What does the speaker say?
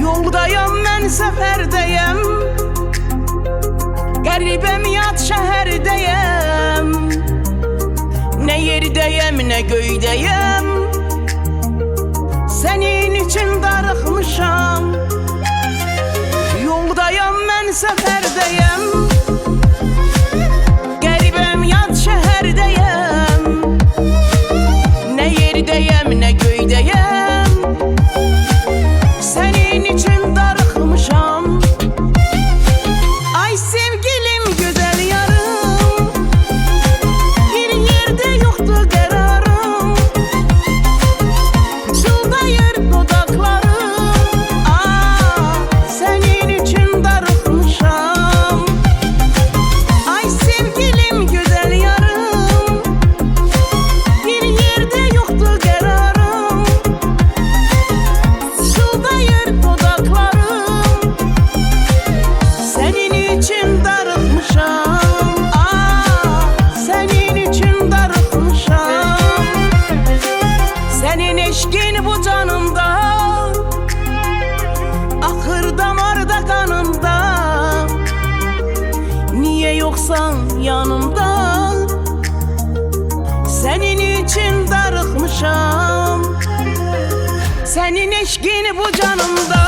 Yoldayam mən səfərdəyəm, qəribəm yad şəhərdəyəm. Nə yerdəyəm, nə göydəyəm, sənin üçün darıxmışam. Yoldayam mən səfərdəyəm, qəribəm yad şəhərdəyəm. Nə yerdəyəm, nə göydəyəm, senin için darıxmışam. Ay sevgilim, güzel yarım, bir yerde yoktu kararım. Çıldayır dudaklarım, senin için darıxmışam. Ay sevgilim, güzel yarım, bir yerde yoktu kararım. Çıldayır dudaklarım, senin için darıxmışam. Senin için darıxmışam. Senin eşkin bu canımda, axır damarda kanımda. Niye yoksan yanımda, senin için darıxmışam. Senin eşkin bu canımda.